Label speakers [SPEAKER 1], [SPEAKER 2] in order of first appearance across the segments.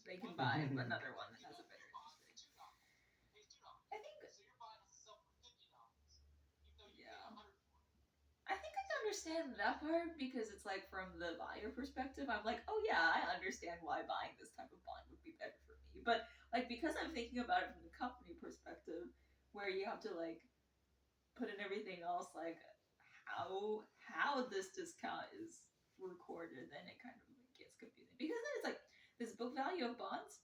[SPEAKER 1] they can buy another one that has a better interest rate. I think, yeah. I think I can understand that part because it's like from the buyer perspective, I'm like, oh yeah, I understand why buying this type of bond would be better for me. But like because I'm thinking about it from the company perspective, where you have to like put in everything else, like how this discount is recorded, then it kind of gets confusing because then it's like this book value of bonds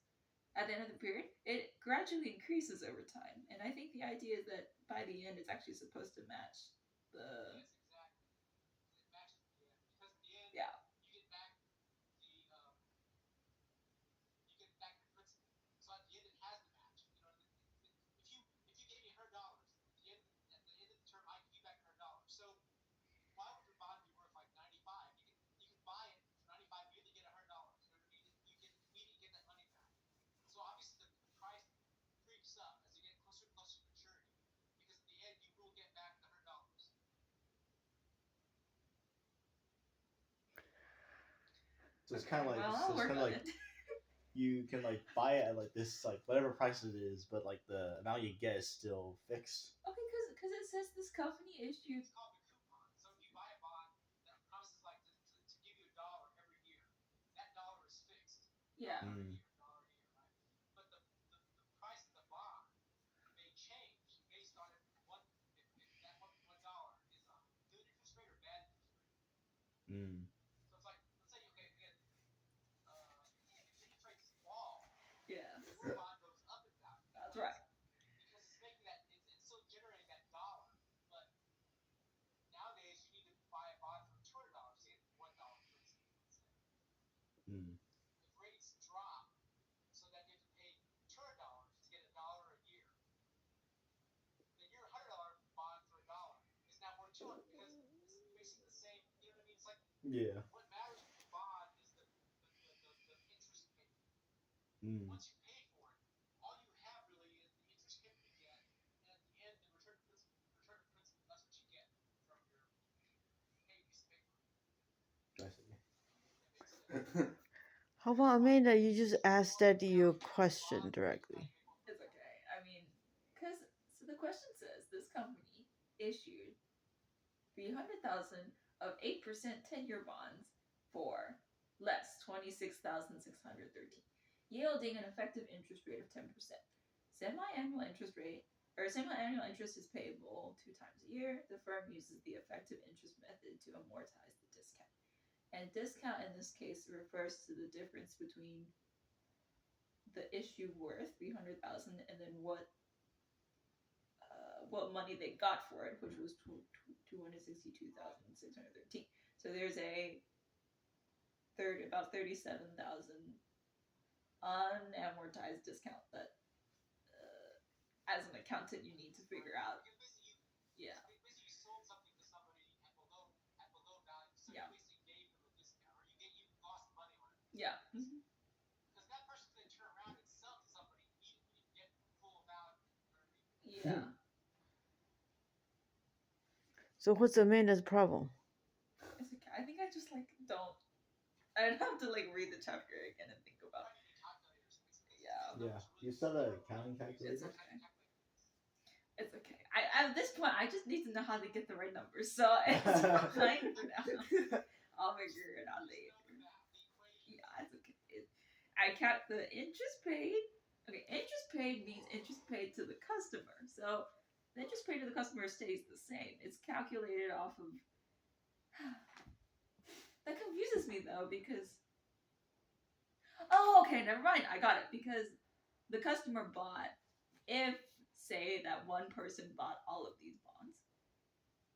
[SPEAKER 1] at the end of the period, it gradually increases over time. And I think the idea is that by the end, it's actually supposed to match the. Yeah.
[SPEAKER 2] So it's kind of
[SPEAKER 1] Okay,
[SPEAKER 2] like
[SPEAKER 1] well,
[SPEAKER 2] so
[SPEAKER 1] I'll
[SPEAKER 2] it's
[SPEAKER 1] work
[SPEAKER 2] kind of
[SPEAKER 1] on
[SPEAKER 2] like
[SPEAKER 1] it.
[SPEAKER 2] you can like buy it at like this like whatever price it is, but like the amount you get is still fixed.
[SPEAKER 1] Okay, because it says this company issued. Yeah.
[SPEAKER 2] Mm. Mm.
[SPEAKER 1] Yeah. That's right.
[SPEAKER 2] Mm. Yeah. Mm. I see.
[SPEAKER 3] How about Amanda? You just asked Daddy your question directly.
[SPEAKER 1] It's okay. I mean, because so the question says this company issued 300,000 of 8% 10-year bonds for less 26,613, yielding an effective interest rate of 10%. Semi-annual interest rate or semi-annual interest is payable 2 times a year. The firm uses the effective interest method to amortize the discount. And discount in this case refers to the difference between the issue worth 300,000 and then what money they got for it, which was 262,613. So there's a about 37,000 unamortized discount that, as an accountant, you need to figure out. Yeah. Yeah. Yeah. Mm-hmm. Yeah.
[SPEAKER 3] So what's Amanda's problem?
[SPEAKER 1] It's okay. I think I just like don't. I'd have to like read the chapter again and think about. Yeah.
[SPEAKER 2] Yeah. You said a accounting
[SPEAKER 1] It's
[SPEAKER 2] calculator.
[SPEAKER 1] okay. It's okay. At this point, I just need to know how to get the right numbers. So it's fine for now. I'll figure it out later. Yeah, it's okay. I count the interest paid. Okay, interest paid means interest paid to the customer. So the interest paid to the customer stays the same. It's calculated off of. That confuses me though because. Oh, okay, never mind. I got it because the customer bought. If say that one person bought all of these bonds,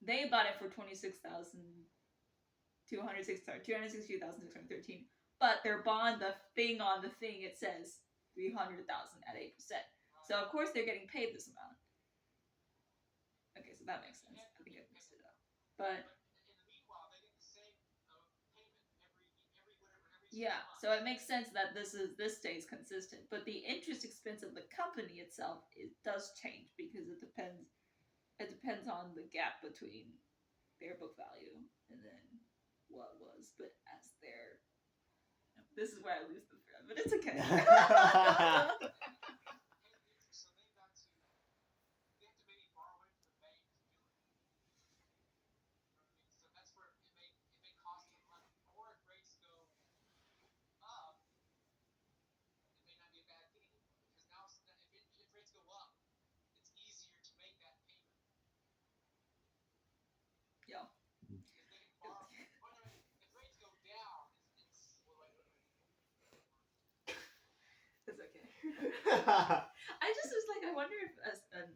[SPEAKER 1] they bought it for 262,613, but their bond, the thing on the thing, it says 300,000 at 8%. So of course they're getting paid this amount. Okay, so that makes sense. I think I mixed it up, but yeah, so it makes sense that this stays consistent, but the interest expense of the company itself it does change because it depends on the gap between their book value and then what was, but as their this is where I lose the thread. but it's okay. Yeah. It's okay. I just was like, I wonder if as an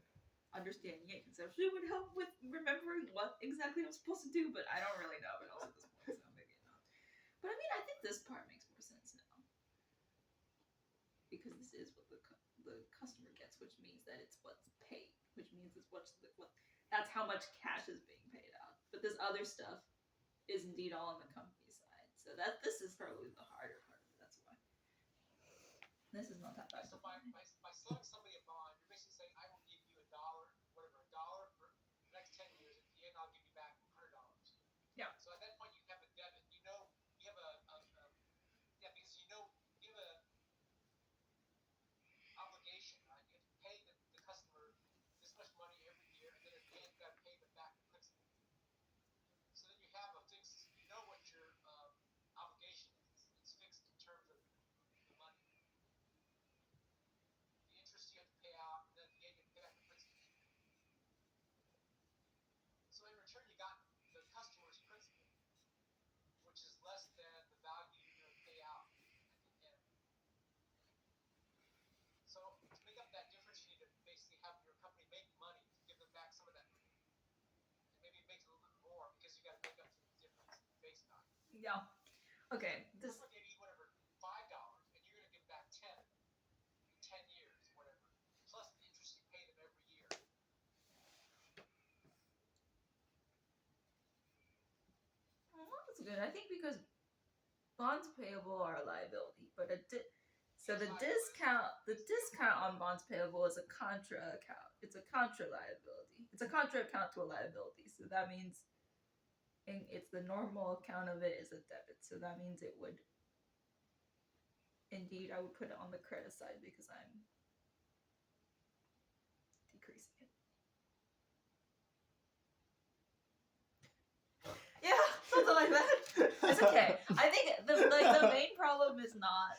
[SPEAKER 1] understanding it conceptually would help with remembering what exactly I'm supposed to do, but I don't really know what else at this point, so maybe not. But I mean, I think this part makes more sense now because this is what the customer gets, which means that it's what's paid, which means it's what that's how much cash is being paid out. But this other stuff is indeed all on the company side, so that this is probably the harder part. That's why this is not that bad. So by selling somebody a bond, you're basically saying I will give you a dollar, whatever, a dollar for the next 10 years. At the end, I'll give you back $100. Yeah. So at that point, you have a debit. You know, you have yeah, because you know you have a obligation, right? You have to pay the customer this much money every year, and then at the end, you got to pay them back the principal. So then you have a fixed, you know what your obligation is. It's fixed in terms of the money, the interest you have to pay out, and then at the end, you have to pay back the principal. So in return, you got the customer's principal, which is less than the value you're going to pay out at the end. So to make up that difference, you need to basically have your company make money to give them back some of that money. And maybe it makes a little bit more because you got to make up for the difference in face value. Yeah. Okay. This like maybe whatever $5, and you're going to give back 10 in 10 years, whatever, plus the interest you pay them every year. Well, that's good. I think because bonds payable are a liability, but so the discount on bonds payable is a contra account. It's a contra liability. It's a contra account to a liability. So that means it's the normal account of it is a debit. So that means it would indeed I would put it on the credit side because I'm decreasing it. Yeah, something like that. It's okay. I think the main problem is not.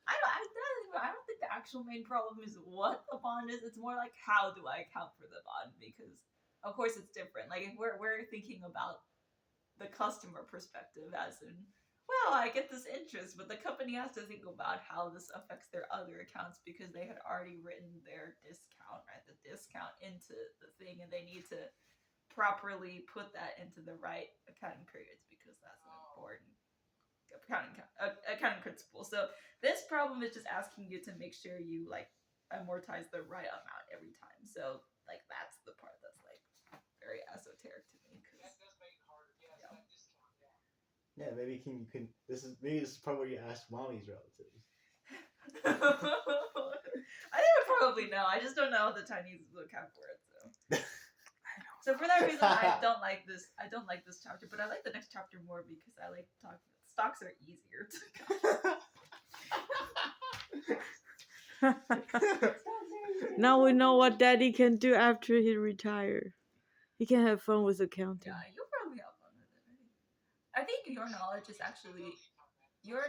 [SPEAKER 1] I don't think the actual main problem is what the bond is. It's more like how do I account for the bond, because of course it's different. Like if we're thinking about the customer perspective, as in, well, I get this interest, but the company has to think about how this affects their other accounts because they had already written their discount, right? The discount into the thing, and they need to properly put that into the right accounting periods because that's an important accounting principle. So this problem is just asking you to make sure you like amortize the right amount every time. So like that's the part that's like very esoteric to me. That does make it harder. Yes, yeah. That discount.
[SPEAKER 2] Yeah, maybe you can. This is probably where you ask mommy's relatives.
[SPEAKER 1] I think I probably know. I just don't know the Chinese account for it. So. So for that reason, I don't like this. I don't like this chapter, but I like the next chapter more because I like talking. Stocks are easier to
[SPEAKER 3] Now we know what Daddy can do after he retires. He can have fun with accounting.
[SPEAKER 1] Yeah, you'll probably have fun with it. I think your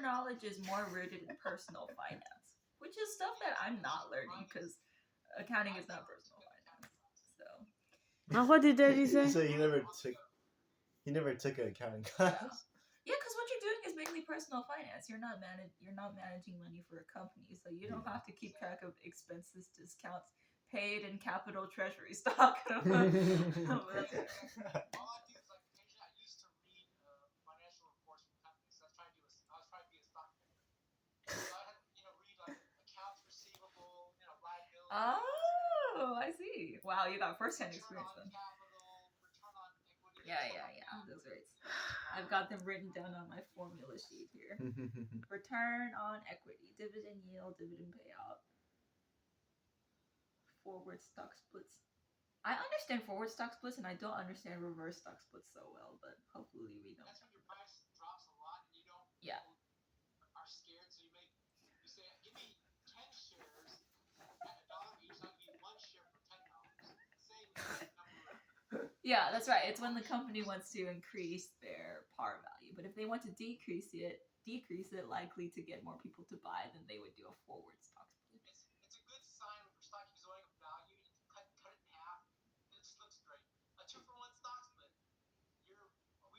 [SPEAKER 1] knowledge is more rooted in personal finance, which is stuff that I'm not learning because accounting is not personal finance. So.
[SPEAKER 3] Now, what did Daddy say?
[SPEAKER 2] So he never took an accounting class.
[SPEAKER 1] Yeah, because what you're doing is mainly personal finance. You're not managing money for a company, so you don't have to keep track of expenses, discounts, paid, and capital treasury stock. All I do is like occasionally I used to read financial reports from companies. So I was trying to be a stock picker. So I had read like accounts receivable, liability. Oh, I see. Wow, you got first-hand experience then. Yeah, those rates. I've got them written down on my formula sheet here. Return on equity, dividend yield, dividend payout, forward stock splits. I understand forward stock splits, and I don't understand reverse stock splits so well, but hopefully we don't. That's when your price drops a lot and you don't are scared, so you make Yeah, that's right. It's when the company wants to increase their par value, but if they want to decrease it, likely to get more people to buy, then they would do a forward stock split.
[SPEAKER 4] It's a good sign when your stock keeps going up in value. You cut it in half, and it just looks great. A 2-for-1 stock split. We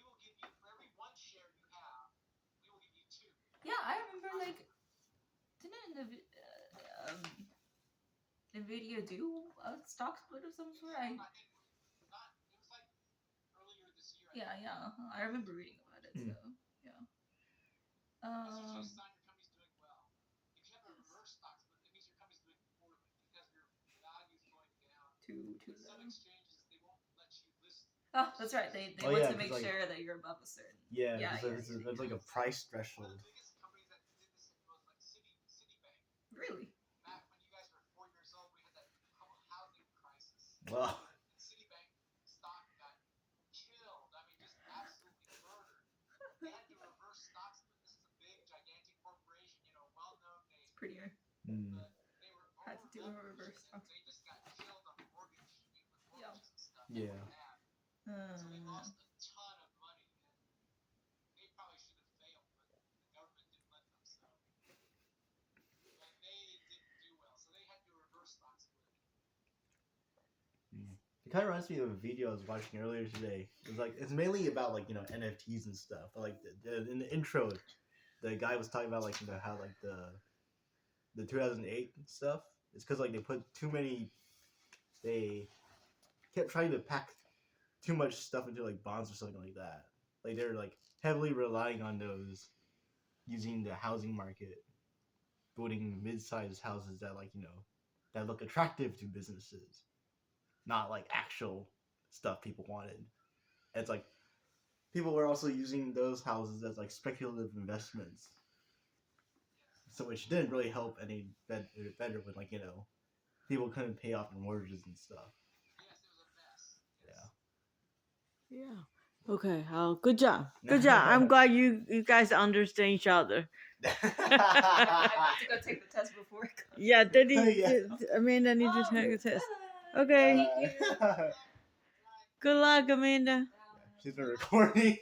[SPEAKER 4] will give you for every 1 share you have, we will give you 2.
[SPEAKER 1] Yeah, I remember like didn't Nvidia do a stock split of some sort?
[SPEAKER 4] It was like earlier this year.
[SPEAKER 1] I remember reading about it. So yeah.
[SPEAKER 4] That's usually a sign your company's doing well. If you have a reverse stock split, it means your company's doing poorly because your value is going down.
[SPEAKER 1] Too
[SPEAKER 4] With
[SPEAKER 1] low.
[SPEAKER 4] some exchanges, they won't let you list.
[SPEAKER 1] Oh, that's right. They
[SPEAKER 2] Oh,
[SPEAKER 1] want
[SPEAKER 2] yeah,
[SPEAKER 1] to make
[SPEAKER 2] 'cause, like-
[SPEAKER 1] sure that you're above a certain.
[SPEAKER 2] Yeah,
[SPEAKER 1] Yeah,
[SPEAKER 2] because there's like a price threshold.
[SPEAKER 4] One of the biggest companies that did this was like Citibank.
[SPEAKER 1] Really?
[SPEAKER 4] Back when you guys were 4 years old, we had that housing crisis.
[SPEAKER 2] Well,
[SPEAKER 4] And Citibank stock got killed. I mean, just absolutely murdered. They had to reverse stock split. This is a big, gigantic corporation, well-known name.
[SPEAKER 1] It's prettier.
[SPEAKER 4] But they were
[SPEAKER 1] Had to do a
[SPEAKER 4] over-leveraged,
[SPEAKER 1] reverse stock
[SPEAKER 4] and they just got killed on mortgages and stuff.
[SPEAKER 2] Yeah.
[SPEAKER 4] They were bad. So they lost a ton of money, and they probably should have failed, but the government didn't let them. So, but they didn't do well. So they had to reverse stock split.
[SPEAKER 2] it kind of reminds me of a video I was watching earlier today. It's mainly about like NFTs and stuff. But like in the intro, the guy was talking about like how like the 2008 stuff. It's because like they put too many. They kept trying to pack too much stuff into like bonds or something like that. Like they're like heavily relying on those, using the housing market, building mid-sized houses that that look attractive to businesses, not like actual stuff people wanted. And it's like people were also using those houses as like speculative investments, so which didn't really help any better when people couldn't pay off their mortgages and stuff.
[SPEAKER 4] Yes, it was a mess.
[SPEAKER 3] Yeah. Okay. Good job. Good job. I'm glad you guys understand each other.
[SPEAKER 1] I have to go take the test before it comes.
[SPEAKER 3] Yeah, Daddy.
[SPEAKER 2] Yeah.
[SPEAKER 3] Amanda need to take a test. Okay. Good luck, Amanda.
[SPEAKER 2] She's been recording.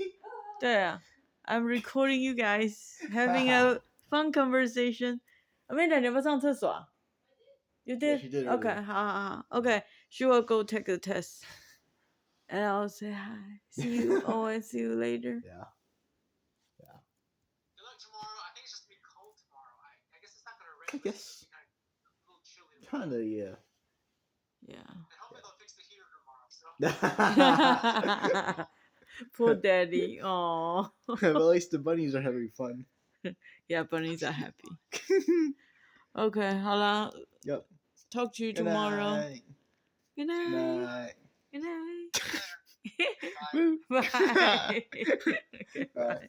[SPEAKER 3] 对啊, I'm recording you guys having a fun conversation. Amanda, 你要不要上厕所啊? You did?
[SPEAKER 2] Yeah, she did
[SPEAKER 3] Okay,
[SPEAKER 2] earlier.
[SPEAKER 3] 好. Okay, she will go take the test. And I'll say hi. See you. And see you later.
[SPEAKER 2] Yeah.
[SPEAKER 4] Good luck tomorrow. I think it's just gonna be cold tomorrow. I guess it's not gonna rain.
[SPEAKER 2] I guess.
[SPEAKER 4] It's gonna be a little chilly tomorrow.
[SPEAKER 2] Kinda, yeah.
[SPEAKER 3] Yeah.
[SPEAKER 4] And hopefully they'll fix the heater tomorrow. So.
[SPEAKER 3] Poor daddy. Aww.
[SPEAKER 2] But at least the bunnies are having fun.
[SPEAKER 3] Yeah, bunnies are happy. Okay, 好啦.
[SPEAKER 2] Yep.
[SPEAKER 3] Talk to you
[SPEAKER 2] Good
[SPEAKER 3] tomorrow.
[SPEAKER 2] night.
[SPEAKER 3] Good night.
[SPEAKER 2] Night.
[SPEAKER 3] Good night.
[SPEAKER 4] Bye.
[SPEAKER 3] Bye. Okay,
[SPEAKER 2] Bye.
[SPEAKER 3] bye.